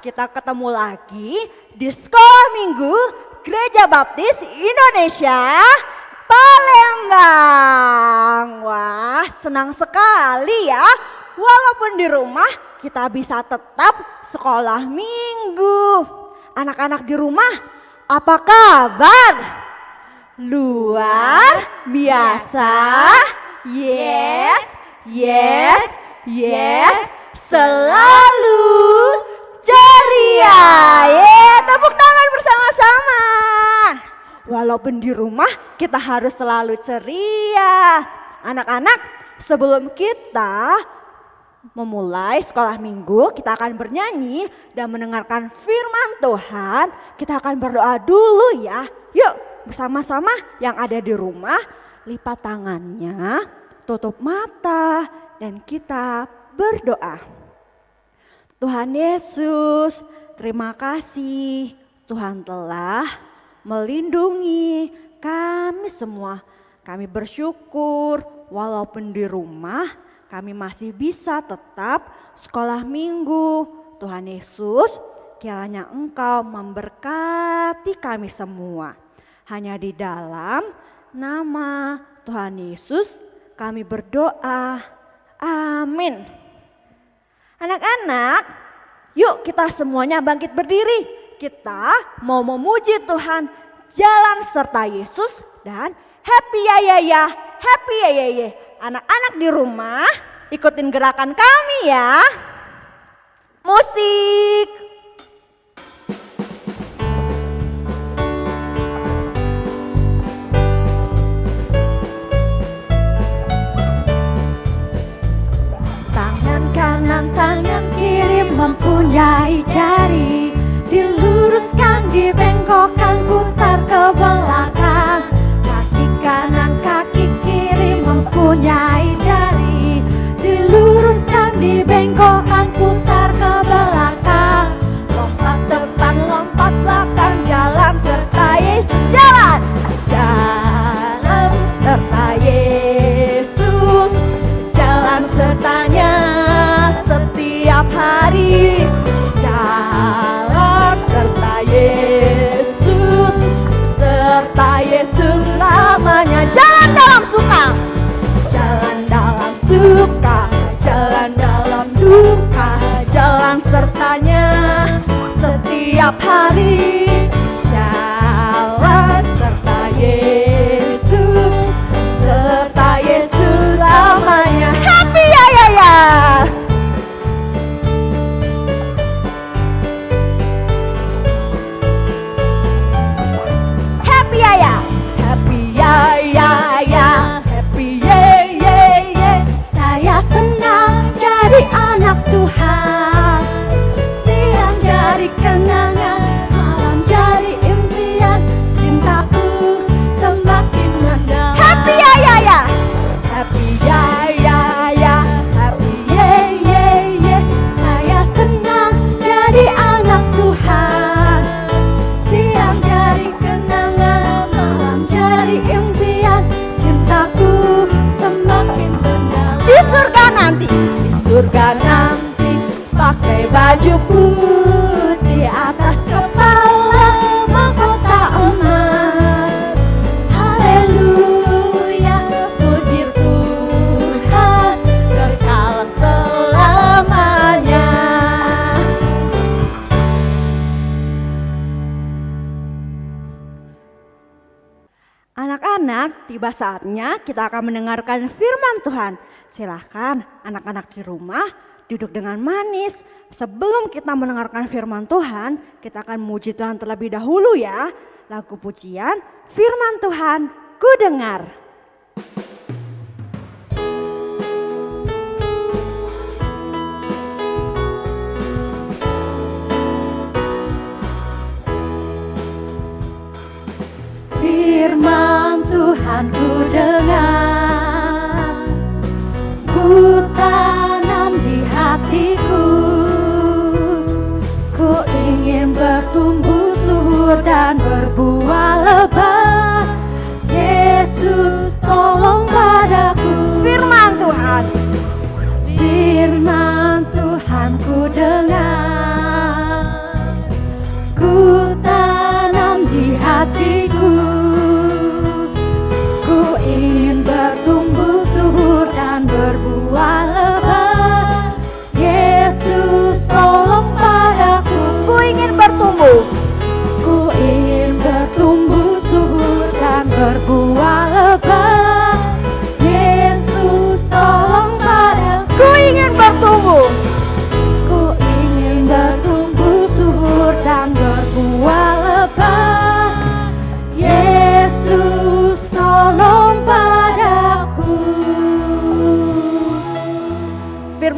kita ketemu lagi di Sekolah Minggu Gereja Baptis Indonesia Palembang. Wah, senang sekali ya. Walaupun di rumah kita bisa tetap sekolah minggu. Anak-anak di rumah, apa kabar? Luar biasa. Yes, yes, yes. Selalu ceria. Tepuk tangan bersama-sama. Walaupun di rumah kita harus selalu ceria. Anak-anak, sebelum kita memulai sekolah minggu, kita akan bernyanyi dan mendengarkan firman Tuhan. Kita akan berdoa dulu ya. Yuk bersama-sama yang ada di rumah, lipat tangannya, tutup mata, dan kita berdoa. Tuhan Yesus, terima kasih Tuhan telah melindungi kami semua. Kami bersyukur walaupun di rumah kami masih bisa tetap sekolah minggu. Tuhan Yesus, kiranya Engkau memberkati kami semua. Hanya di dalam nama Tuhan Yesus kami berdoa. Amin. Anak-anak, yuk kita semuanya bangkit berdiri. Kita mau memuji Tuhan, jalan serta Yesus, dan happy ya ya ya, happy ya ya ya. Anak-anak di rumah ikutin gerakan kami ya. Musik. Tangan kanan, tangan kiri mempunyai jari. Diluruskan, dibengkokkan, putar ke belakang. Kaki kanan, kaki kiri mempunyai jari. Diluruskan, dibengkokkan, putar ke belakang. Lompat depan, lompat belakang, jalan serta Yesus. Jalan! Jalan serta Yesus. Jalan sertanya setiap hari. Jalan serta Yesus, serta Yesus selamanya. Jalan dalam suka, jalan dalam suka, jalan dalam duka, jalan sertanya setiap hari. Jalan serta Yesus, serta Yesus selamanya. Happy ya ya ya. Happy ya ya. Happy ya ya ya, happy ye ye ye. Saya senang jadi anak Tuhan. Siang jadi kenangan, malam jadi impian. Cintaku semakin mendalam. Happy ya ya ya. Happy ya ya ya, happy ye ye ye. Saya senang jadi anak Tuhan. Siang jadi kenangan, malam jadi impian. Cintaku semakin mendalam. Di surga nanti. Di surga nanti pakai baju putih, atas kepala mahkota emas. Haleluya, puji Tuhan, kekal selamanya. Anak-anak, tiba saatnya kita akan mendengarkan firman Tuhan. Silahkan anak-anak di rumah duduk dengan manis. Sebelum kita mendengarkan firman Tuhan, kita akan memuji Tuhan terlebih dahulu ya. Lagu pujian firman Tuhan ku dengar. Firman Tuhan ku dengar, ku tanam di hatiku. Ku ingin bertumbuh subur dan berbuah lebat. Yesus tolong padaku. Firman Tuhan. Firman Tuhan ku dengar,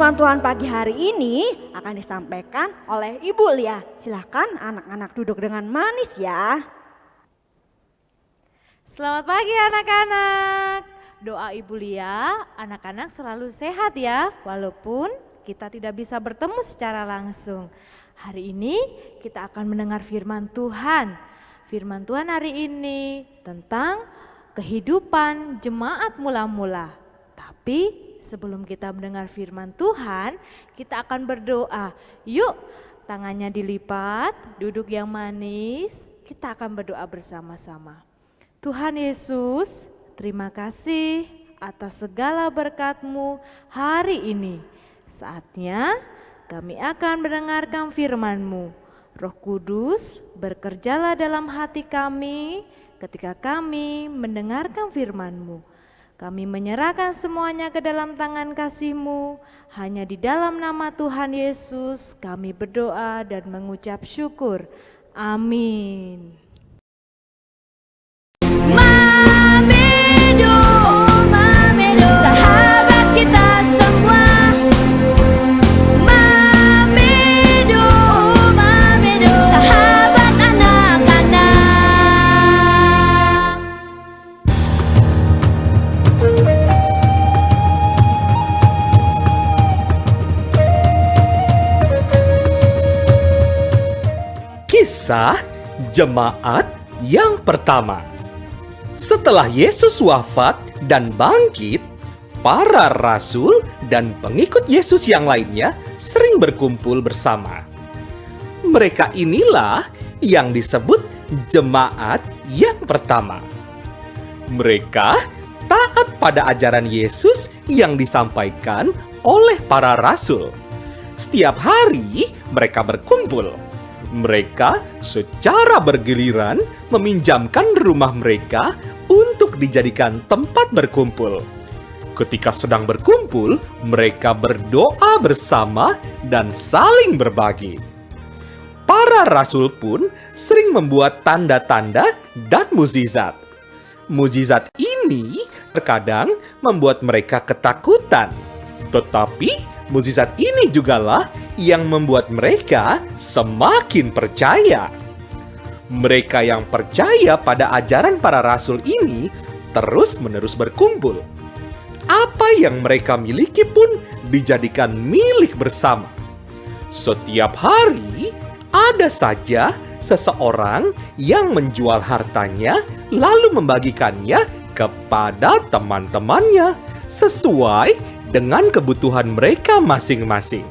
firman Tuhan pagi hari ini akan disampaikan oleh Ibu Lia. Silakan anak-anak duduk dengan manis ya. Selamat pagi anak-anak. Doa Ibu Lia, anak-anak selalu sehat ya, walaupun kita tidak bisa bertemu secara langsung. Hari ini kita akan mendengar firman Tuhan. Firman Tuhan hari ini tentang kehidupan jemaat mula-mula. Tapi sebelum kita mendengar firman Tuhan, kita akan berdoa. Yuk, tangannya dilipat, duduk yang manis, kita akan berdoa bersama-sama. Tuhan Yesus, terima kasih atas segala berkat-Mu hari ini. Saatnya kami akan mendengarkan firman-Mu. Roh Kudus, bekerjalah dalam hati kami ketika kami mendengarkan firman-Mu. Kami menyerahkan semuanya ke dalam tangan kasih-Mu. Hanya di dalam nama Tuhan Yesus kami berdoa dan mengucap syukur. Amin. Mamedo, Mamedo, sahabat kita semua. Mamedo, Mamedo, sahabat anak-anak. Kisah jemaat yang pertama. Setelah Yesus wafat dan bangkit, para rasul dan pengikut Yesus yang lainnya sering berkumpul bersama. Mereka inilah yang disebut jemaat yang pertama. Mereka taat pada ajaran Yesus yang disampaikan oleh para rasul. Setiap hari mereka berkumpul. Mereka secara bergiliran meminjamkan rumah mereka untuk dijadikan tempat berkumpul. Ketika sedang berkumpul, mereka berdoa bersama dan saling berbagi. Para rasul pun sering membuat tanda-tanda dan mukjizat. Mukjizat ini terkadang membuat mereka ketakutan, tetapi mukjizat ini jugalah yang membuat mereka semakin percaya. Mereka yang percaya pada ajaran para rasul ini terus-menerus berkumpul. Apa yang mereka miliki pun dijadikan milik bersama. Setiap hari ada saja seseorang yang menjual hartanya lalu membagikannya kepada teman-temannya sesuai dengan kebutuhan mereka masing-masing.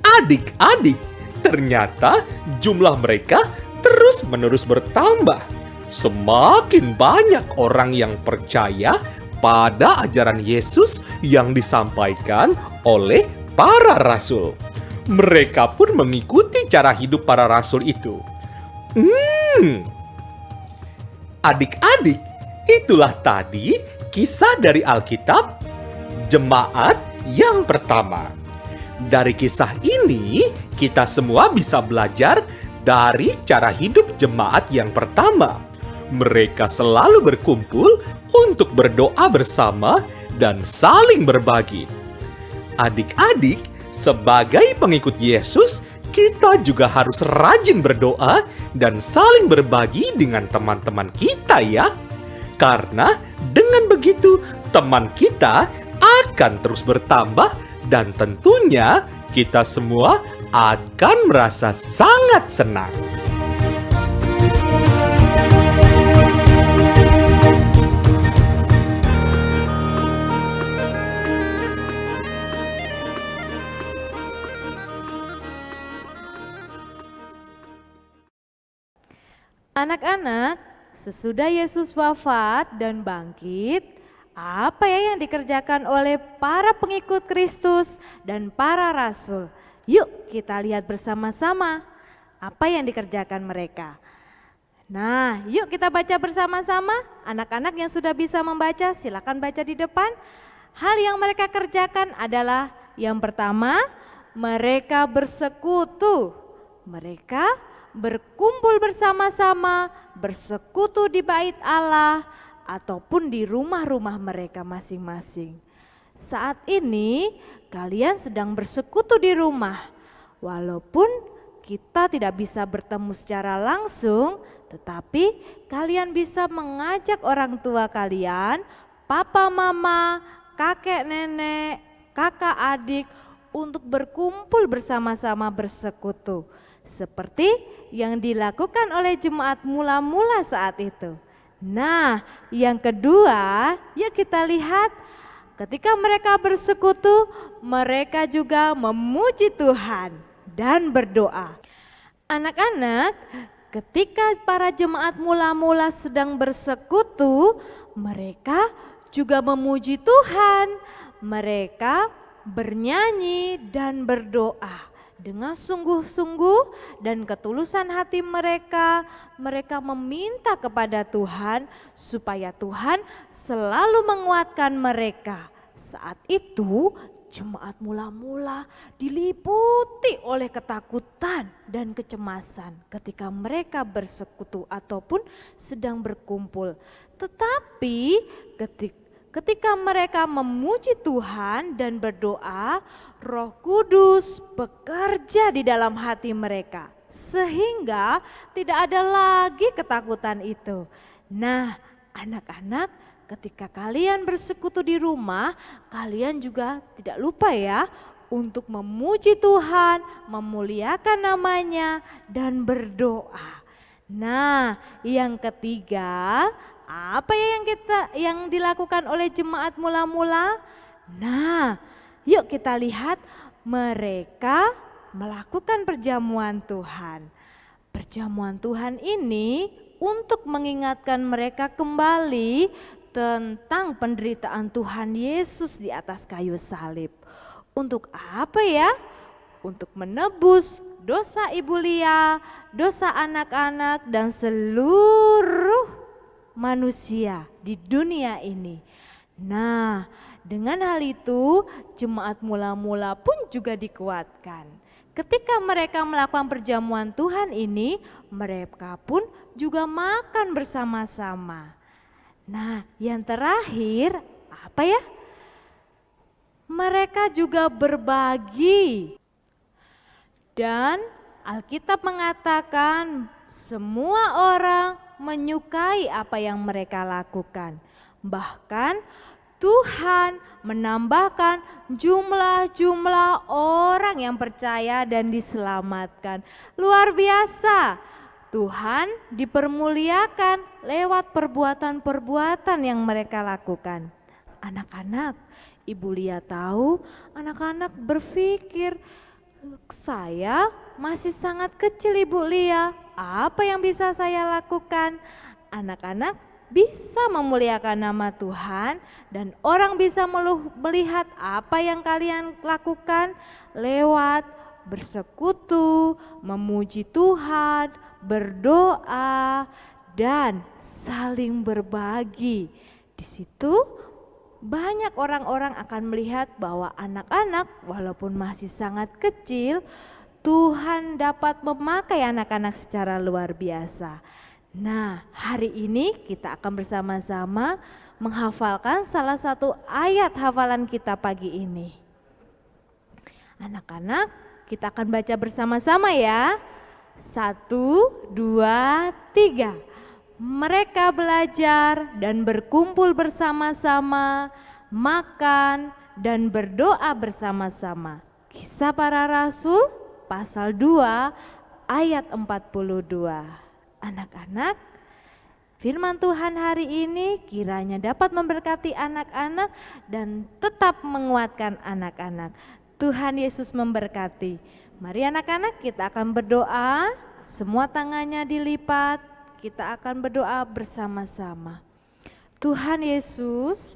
Adik-adik, ternyata jumlah mereka terus-menerus bertambah. Semakin banyak orang yang percaya pada ajaran Yesus yang disampaikan oleh para rasul. Mereka pun mengikuti cara hidup para rasul itu. Adik-adik, itulah tadi kisah dari Alkitab, jemaat yang pertama. Dari kisah ini, kita semua bisa belajar dari cara hidup jemaat yang pertama. Mereka selalu berkumpul untuk berdoa bersama dan saling berbagi. Adik-adik, sebagai pengikut Yesus, kita juga harus rajin berdoa dan saling berbagi dengan teman-teman kita ya. Karena dengan begitu, teman kita akan terus bertambah dan tentunya kita semua akan merasa sangat senang. Anak-anak, sesudah Yesus wafat dan bangkit, apa ya yang dikerjakan oleh para pengikut Kristus dan para rasul? Yuk kita lihat bersama-sama apa yang dikerjakan mereka. Nah, yuk kita baca bersama-sama. Anak-anak yang sudah bisa membaca, silakan baca di depan. Hal yang mereka kerjakan adalah yang pertama, mereka bersekutu. Mereka berkumpul bersama-sama, bersekutu di bait Allah, ataupun di rumah-rumah mereka masing-masing. Saat ini kalian sedang bersekutu di rumah. Walaupun kita tidak bisa bertemu secara langsung, tetapi kalian bisa mengajak orang tua kalian, papa mama, kakek nenek, kakak adik untuk berkumpul bersama-sama bersekutu. Seperti yang dilakukan oleh jemaat mula-mula saat itu. Nah, yang kedua, yuk kita lihat ketika mereka bersekutu, mereka juga memuji Tuhan dan berdoa. Anak-anak, ketika para jemaat mula-mula sedang bersekutu, mereka juga memuji Tuhan. Mereka bernyanyi dan berdoa. Dengan sungguh-sungguh dan ketulusan hati mereka, mereka meminta kepada Tuhan supaya Tuhan selalu menguatkan mereka. Saat itu jemaat mula-mula diliputi oleh ketakutan dan kecemasan ketika mereka bersekutu ataupun sedang berkumpul. Tetapi ketika mereka memuji Tuhan dan berdoa, Roh Kudus bekerja di dalam hati mereka sehingga tidak ada lagi ketakutan itu. Nah, anak-anak, ketika kalian bersekutu di rumah, kalian juga tidak lupa ya untuk memuji Tuhan, memuliakan namanya dan berdoa. Nah, yang ketiga, apa ya yang dilakukan oleh jemaat mula-mula? Nah, yuk kita lihat mereka melakukan perjamuan Tuhan. Perjamuan Tuhan ini untuk mengingatkan mereka kembali tentang penderitaan Tuhan Yesus di atas kayu salib. Untuk apa ya? Untuk menebus dosa ibu Lia, dosa anak-anak dan seluruh manusia di dunia ini. Nah, dengan hal itu jemaat mula-mula pun juga dikuatkan. Ketika mereka melakukan perjamuan Tuhan ini, mereka pun juga makan bersama-sama. Nah, yang terakhir apa ya? Mereka juga berbagi. Dan Alkitab mengatakan semua orang menyukai apa yang mereka lakukan. Bahkan Tuhan menambahkan jumlah-jumlah orang yang percaya dan diselamatkan. Luar biasa. Tuhan dipermuliakan lewat perbuatan-perbuatan yang mereka lakukan. Anak-anak, Ibu Lia tahu anak-anak berpikir, saya masih sangat kecil Ibu Lia, apa yang bisa saya lakukan? Anak-anak bisa memuliakan nama Tuhan dan orang bisa melihat apa yang kalian lakukan lewat bersekutu, memuji Tuhan, berdoa, dan saling berbagi. Di situ banyak orang-orang akan melihat bahwa anak-anak walaupun masih sangat kecil, Tuhan dapat memakai anak-anak secara luar biasa. Nah, hari ini kita akan bersama-sama menghafalkan salah satu ayat hafalan kita pagi ini. Anak-anak, kita akan baca bersama-sama ya. 1, 2, 3. Mereka belajar dan berkumpul bersama-sama, makan dan berdoa bersama-sama. Kisah Para Rasul pasal 2 ayat 42. Anak-anak, firman Tuhan hari ini kiranya dapat memberkati anak-anak dan tetap menguatkan anak-anak. Tuhan Yesus memberkati. Mari anak-anak, kita akan berdoa, semua tangannya dilipat, kita akan berdoa bersama-sama. Tuhan Yesus,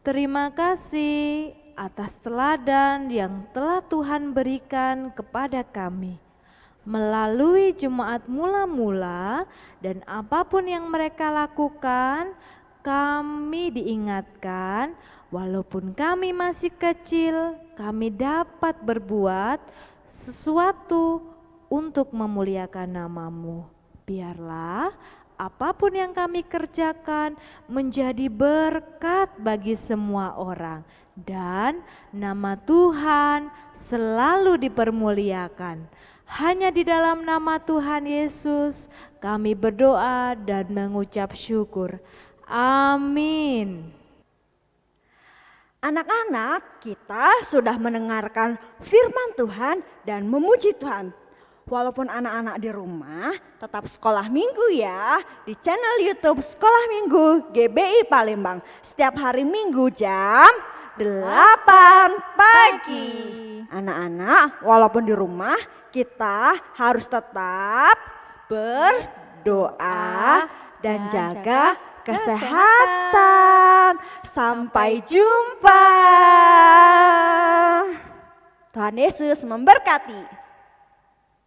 terima kasih atas teladan yang telah Tuhan berikan kepada kami. Melalui jemaat mula-mula dan apapun yang mereka lakukan, kami diingatkan walaupun kami masih kecil, kami dapat berbuat sesuatu untuk memuliakan nama-Mu. Biarlah apapun yang kami kerjakan menjadi berkat bagi semua orang. Dan nama Tuhan selalu dipermuliakan. Hanya di dalam nama Tuhan Yesus kami berdoa dan mengucap syukur. Amin. Anak-anak, kita sudah mendengarkan firman Tuhan dan memuji Tuhan. Walaupun anak-anak di rumah, tetap sekolah minggu ya di channel YouTube Sekolah Minggu GBI Palembang. Setiap hari Minggu jam 8 pagi. Anak-anak, walaupun di rumah, kita harus tetap berdoa dan jaga kesehatan. Sampai jumpa. Tuhan Yesus memberkati.